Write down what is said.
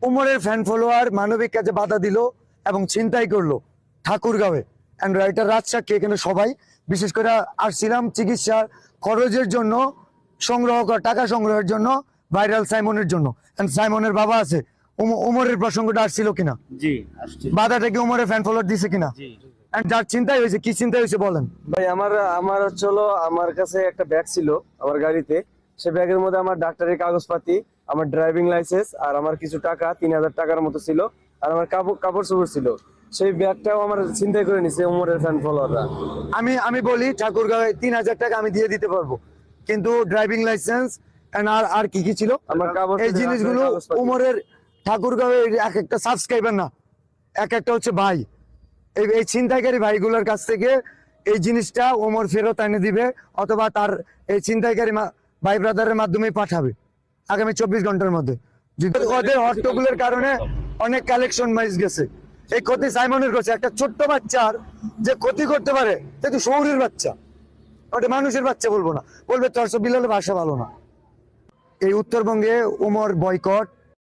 উমরের fan follower মানবিক কাজে বাধা দিল এবং ছিনতাই করলো ঠাকুরগাঁওয়ে। অ্যান্ড রাইটার রাজশাকী এখানে সবাই বিশেষ করে আসছিলাম চিকিৎসার খরচের জন্য, টাকা সংগ্রহের জন্য, ভাইরাল সাইমনের জন্য। সাইমনের বাবা আছে, উমরের প্রসঙ্গটা আসছিল কিনা, জি বাধাটা কি উমরের ফ্যান ফলোয়ার দিছে কিনা, যার চিন্তাই হয়েছে, কি চিন্তাই হয়েছে বলেন ভাই। আমার হচ্ছে হলো, আমার কাছে একটা ব্যাগ ছিল আমার গাড়িতে। সে ব্যাগের মধ্যে আমার ডাক্তারের কাগজপাতি, আমার ড্রাইভিং লাইসেন্স আর আমার কিছু টাকা 3000 টাকার মতো ছিল, আর আমার কাপড় চোপড় ছিল। সেই ব্যাগটাও আমার চিন্তাই করে নিছে উমরের ফ্যান ফলোয়াররা। আমি বলি ঠাকুরগাঁওয়ে 3000 টাকা আমি দিয়ে দিতে পারবো, কিন্তু ড্রাইভিং লাইসেন্স আর কি কি ছিল আমার কাপড়, এই জিনিসগুলো উমরের ঠাকুরগাঁওয়ে এক একটা সাবস্ক্রাইবার না, এক একটা হচ্ছে ভাই। এই ছিনতাইকারী ভাইগুলোর কাছ থেকে এই জিনিসটা ওমর ফেরত এনে দিবে, অথবা তার এই ছিনতাইকারী ভাই ব্রাদারের মাধ্যমে পাঠাবে আগামী 24 ঘন্টার মধ্যে। ওদের হট্টগোলের কারণে অনেক কালেকশন মাইজ গেছে। এই ক্ষতি সাইমনের করছে, একটা ছোট্ট বাচ্চার যে ক্ষতি করতে পারে সে তো শহরের বাচ্চা, ওটা মানুষের বাচ্চা বলবো না, বলবে 400 বিলালের ভাষা ভালো না। এই উত্তরবঙ্গে ওমর বয়কট